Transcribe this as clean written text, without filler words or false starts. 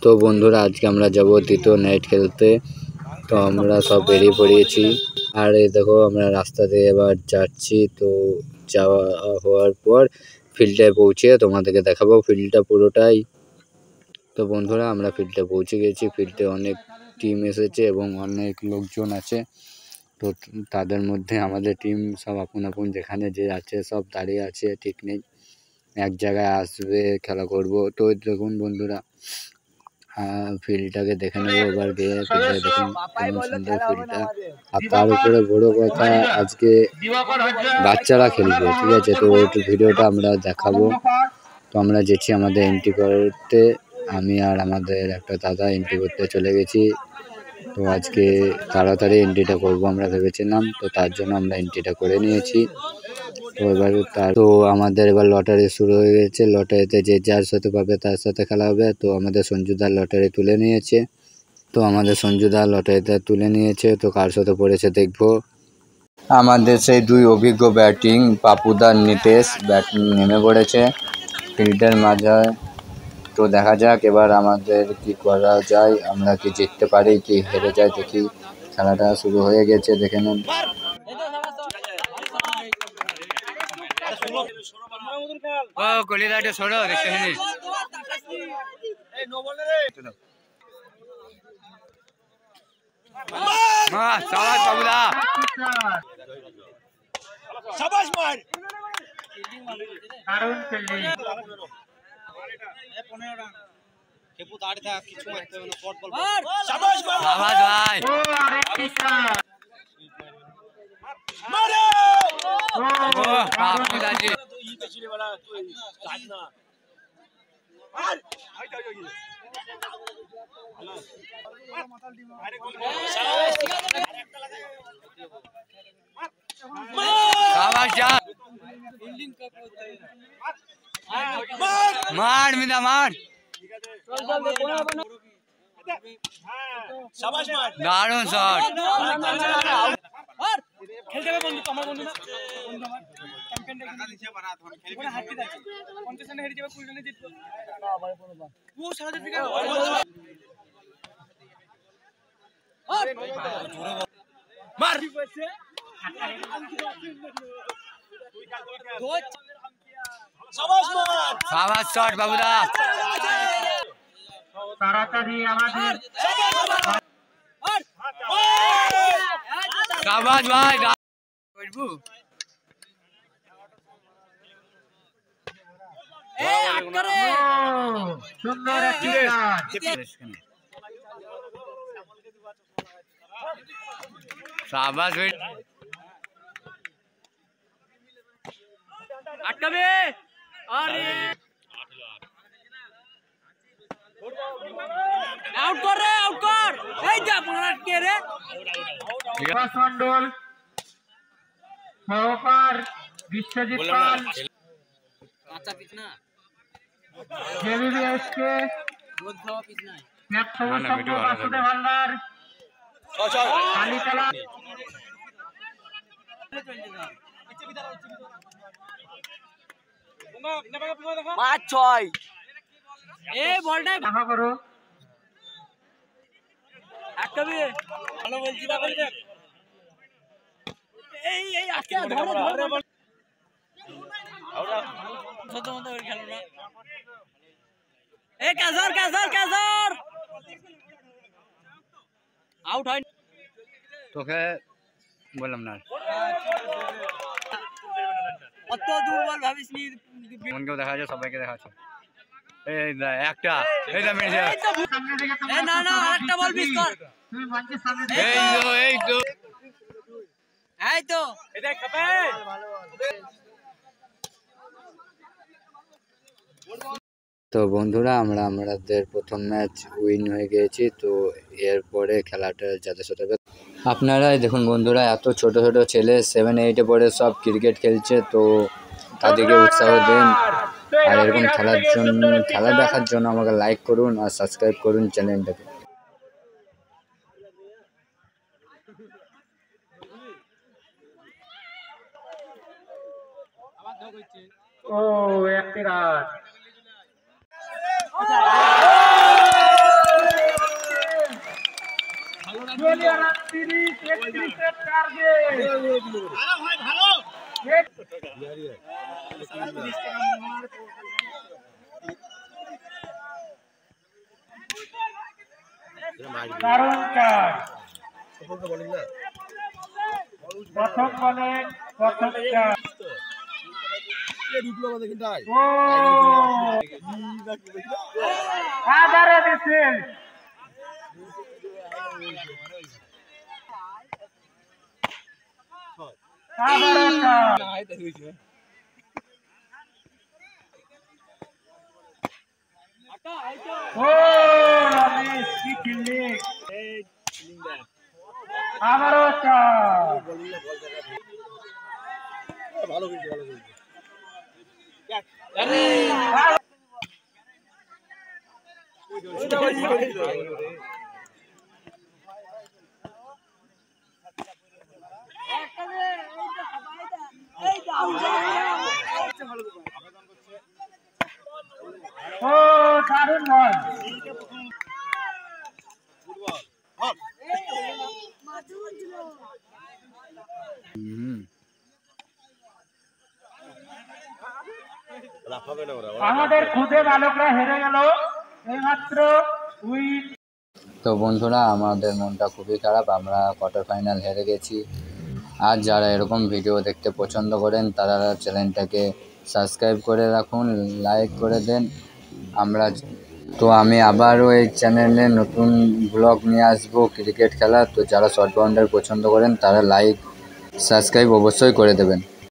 তো বন্ধুরা আজকে আমরা যাব দ্বিতীয় নাইট খেলতে। তো আমরা সব বেরিয়ে পড়িয়েছি। আর এই দেখো আমরা রাস্তা দিয়ে এবার যাচ্ছি। তো যাওয়া হওয়ার পর ফিল্ডে পৌঁছে তোমাদেরকে দেখাবো ফিল্ডটা পুরোটাই। তো বন্ধুরা আমরা ফিল্ডে পৌঁছে গেছি। ফিল্ডে অনেক টিম এসেছে এবং অনেক লোকজন আছে। তো তাদের মধ্যে আমাদের টিম সব আপন আপন যেখানে যে আছে সব দাঁড়িয়ে আছে, ঠিক নেই, এক জায়গায় আসবে, খেলা করব। তো দেখুন বন্ধুরা ফিল্ডটাকে দেখে নেবো এবার গিয়ে। ফিল্ডটা দেখুন কেমন সুন্দর ফিল্ডটা। আর তার উপরে বড় কথা আজকে বাচ্চারা খেলবে, ঠিক আছে। তো ওই ভিডিওটা আমরা দেখাবো। তো আমরা যেছি আমাদের এন্ট্রি করতে, আমি আর আমাদের একটা দাদা এন্ট্রি করতে চলে গেছি। তো আজকে তাড়াতাড়ি এন্ট্রিটা করবো আমরা ভেবেছিলাম, তো তার জন্য আমরা এন্ট্রিটা করে নিয়েছি। তো এবার তো আমাদের এবার লটারি শুরু হয়ে গেছে। লটারিতে যে যার সাথে পাবে তার সাথে খেলা হবে। তো আমাদের সঞ্জুদার লটারি তুলে নিয়েছে। তো কার সাথে পড়েছে দেখবো। আমাদের সেই দুই অভিজ্ঞ ব্যাটিং পাপুদার নিতেশ ব্যাটিং নেমে পড়েছে ফিল্ডের মাঝে। তো দেখা যাক এবার আমাদের কি করা যায়, আমরা কি জিততে পারি কি হেরে যাই দেখি। খেলাটা শুরু হয়ে গেছে, দেখে নেন। মার মিদা মার, দারুণ শট। খেলতে হবে বন্ধু, তোমার বন্ধু না, বন্ধু আমার চ্যাম্পিয়ন টাকা দিছে বারা ধন খেলে কোন হাঁটি যাচ্ছে 50 রানে হেরে যাবে, 20 রানে জিতবে না ভাই বলবা ও সারা দিন মার শাবাশ শট বাবুদা, তাড়াতাড়ি আমাদের শাবাশ ভাই করবো। সুন্দর একটি শাবাশ ভাই, আটকাবে। আরে আউট কর রে, আউট কর। এই যা পুরা কে রে বিকাশ মন্ডল সহকার বিশ্বজিৎ পাল কাঁচা পিচ না জেবিবিএসকে রোদ খাওয়া পিচ নাই ম্যাচ সবুজ বাসুদে ভান্ডার কালীতলা 5-6 এই বলটা দেখা করো আটকাবে ভালো বলছি না বলি দেখ এই এই আজকে ধরে ধরে আউট ছোট মত করে খেলো না। এই কাজার কাজার কাজার আউট হয় তোকে বললাম না, অত দুর্বল ভাবিস নি। মনকেও দেখা যায়, সবাইকে দেখা যাচ্ছে। এই দা একটা এই দা মেরে এই না না আরেকটা বল মিস কর। তুই মঞ্চের সামনে এই তো এই দেখ খাবে। তো বন্ধুরা আমরা আমাদের প্রথম ম্যাচ উইন হয়ে গিয়েছি। তো এরপরে খেলাটা যাদের সাথে আপনারাই দেখুন বন্ধুরা, এত ছোট ছোট ছেলে 7-8-এ পড়ে সব ক্রিকেট খেলছে। তো তাদেরকে উৎসাহ দেন, আর এরকম খেলা দেখার জন্য আমাকে লাইক করুন আর সাবস্ক্রাইব করুন চ্যানেলটাকে। ও একটি রান প্রথম বলে প্রথম আবারও দিচ্ছে আবারও ভালো ও দারুণ বল আমাদের খুদে বালকরা হেরে গেল এইমাত্র উইন। তো বন্ধুরা আমাদের মনটা খুবই খারাপ, আমরা কোয়ার্টার ফাইনাল হেরে গেছি। আর যারা এরকম ভিডিও দেখতে পছন্দ করেন তারা চ্যানেলটাকে সাবস্ক্রাইব করে রাখুন, লাইক করে দেন। আমি আবারও এই চ্যানেলে নতুন ব্লগ নিয়ে আসবো ক্রিকেট খেলা। তো যারা শর্ট বাউন্ডারি পছন্দ করেন তারা লাইক সাবস্ক্রাইব অবশ্যই করে দেবেন।